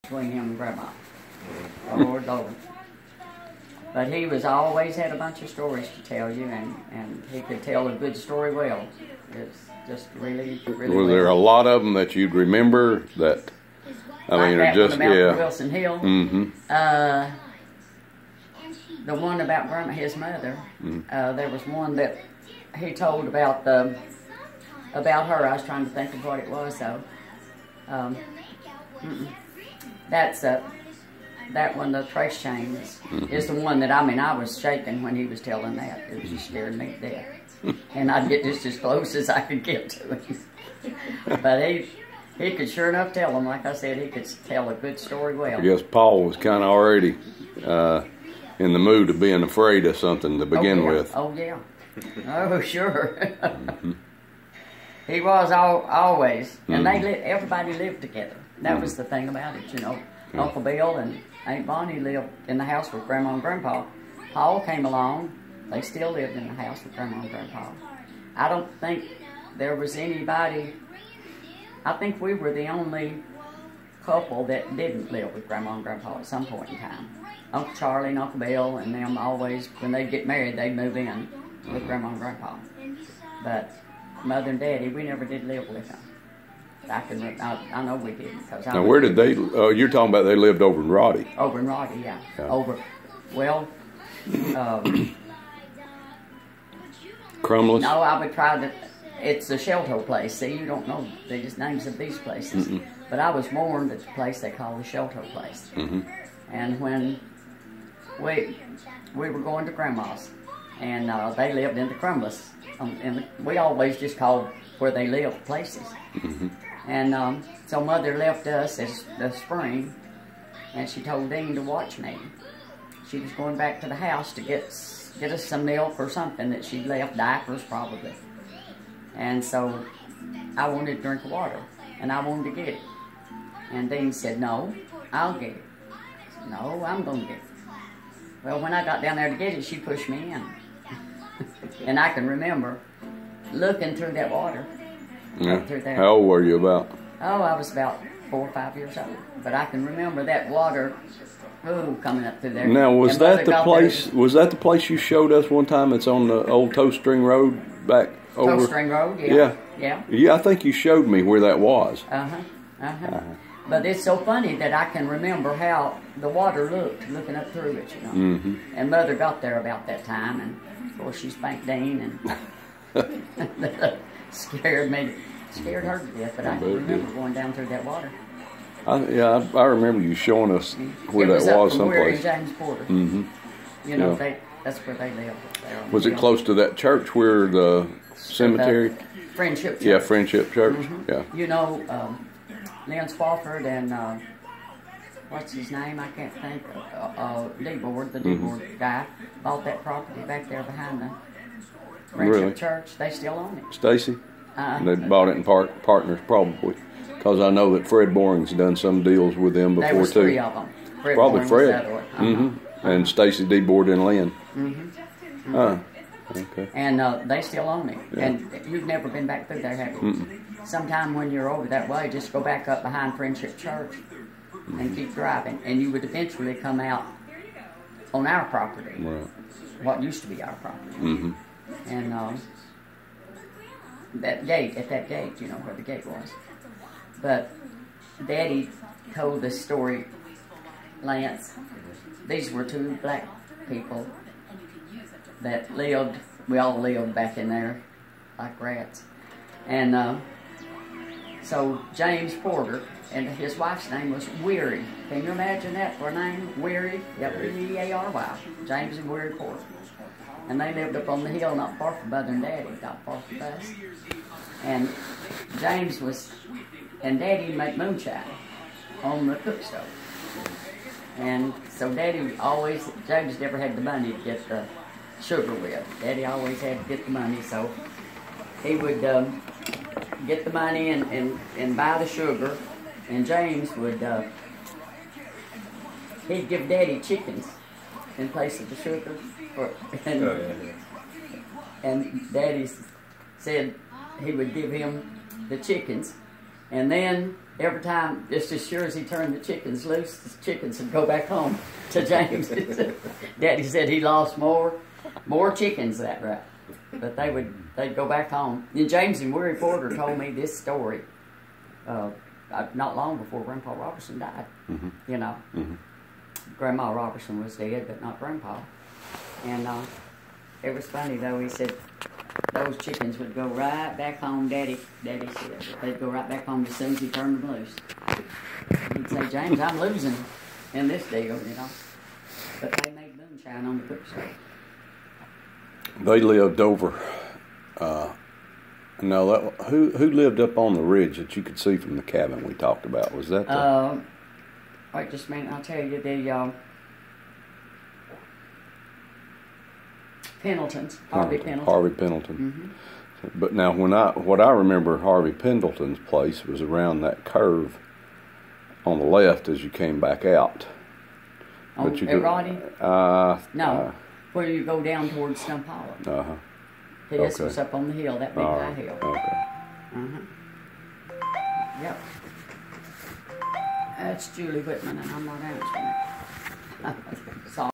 between him and Grandma. Lord, Lord. But he was always had a bunch of stories to tell you, and he could tell a good story well. It's just really, really. Was there a lot of them that you'd remember that? I mean, like or just one about yeah. Wilson Hill. Mm-hmm. The one about Grandma, his mother. Mm-hmm. There was one that he told about her. I was trying to think of what it was though. That's that one, the trace chains, is the one that I was shaking when he was telling that. It just scared me to death, and I'd get just as close as I could get to him. But he could sure enough tell them. Like I said, he could tell a good story well. I guess Paul was kind of already in the mood of being afraid of something to begin with. Oh yeah. Oh sure. He was always, and everybody lived together. That was the thing about it, you know. Uncle Bill and Aunt Bonnie lived in the house with Grandma and Grandpa. Paul came along. They still lived in the house with Grandma and Grandpa. I don't think there was anybody. I think we were the only couple that didn't live with Grandma and Grandpa at some point in time. Uncle Charlie and Uncle Bill and them always, when they'd get married, they'd move in with Grandma and Grandpa. But Mother and Daddy, we never did live with them. I know we did. Now, where did they? You're talking about they lived over in Roddy. Over in Roddy, yeah. Crumless? No, I would try to. It's the Shelto place. See, you don't know the names of these places. But I was born at the place they call the Shelto place. And when we were going to Grandma's, and they lived in the Crumless. We always just called where they lived places. And so Mother left us the spring, and she told Dean to watch me. She was going back to the house to get us some milk or something that she'd left, diapers probably. And so I wanted to drink water, and I wanted to get it. And Dean said, "No, I'll get it." I said, "No, I'm going to get it." Well, when I got down there to get it, she pushed me in. And I can remember looking through that water. Yeah. Through there. How old were you about? Oh, I was about 4 or 5 years old. But I can remember that water, coming up through there. Now, was that the place? Was that the place you showed us one time? It's on the old Toe String Road back over. Toe String Road, yeah. Yeah, I think you showed me where that was. But it's so funny that I can remember how the water looked, looking up through it, you know. And Mother got there about that time, and of course she spanked Dean and scared her to death. But I can remember going down through that water. I remember you showing us where that was someplace. James Porter. You know, that's where they lived. Was it close to that church where the cemetery? Friendship Church. Yeah, Friendship Church. Yeah. You know, Lynn Spofford and what's his name? I can't think. D-Board, the D-Board guy, bought that property back there behind the Friendship Church. They still own it. Stacy? They bought it in partners probably, because I know that Fred Boring's done some deals with them before there was too. 3 of them. Probably Fred. And Stacy D-Board and Lynn. Okay. And they still own it. Yeah. And you've never been back through there, have you? Sometime when you're over that way, just go back up behind Friendship Church and keep driving, and you would eventually come out on our property. Right. What used to be our property. And at that gate, you know where the gate was. But Daddy told this story, Lance. These were 2 black people that lived. We all lived back in there like rats. And so James Porter, and his wife's name was Weary. Can you imagine that for a name? Weary, W-E-A-R-Y. James and Weary Porter. And they lived up on the hill not far from Mother and Daddy, not far from us. And James and Daddy make moonshine on the cook stove. And so James never had the money to get the sugar with. Daddy always had to get the money, so he would get the money and buy the sugar, and James would, he'd give Daddy chickens in place of the sugar. And Daddy said he would give him the chickens And then every time, just as sure as he turned the chickens loose, the chickens would go back home to James. Daddy said he lost more chickens that right. But they'd go back home. And James and Weary Porter told me this story not long before Grandpa Robertson died. Mm-hmm. You know, Grandma Robertson was dead, but not Grandpa. And it was funny though. He said those chickens would go right back home. Daddy said they'd go right back home as soon as he turned them loose. He'd say, "James, I'm losing in this deal," you know. But they made moonshine on the quick start. They lived over. Who lived up on the ridge that you could see from the cabin we talked about? Was that the... Wait just a minute, I'll tell you. The Pendletons. Harvey Pendleton. Harvey Pendleton. Mm-hmm. But now, what I remember Harvey Pendleton's place was around that curve on the left as you came back out. On Roddy? No, where you go down towards Stump Hollow. Uh-huh. This okay. was up on the hill, that big high hill. Okay. Yep. That's Julie Whitman, and I'm not answering it. Sorry.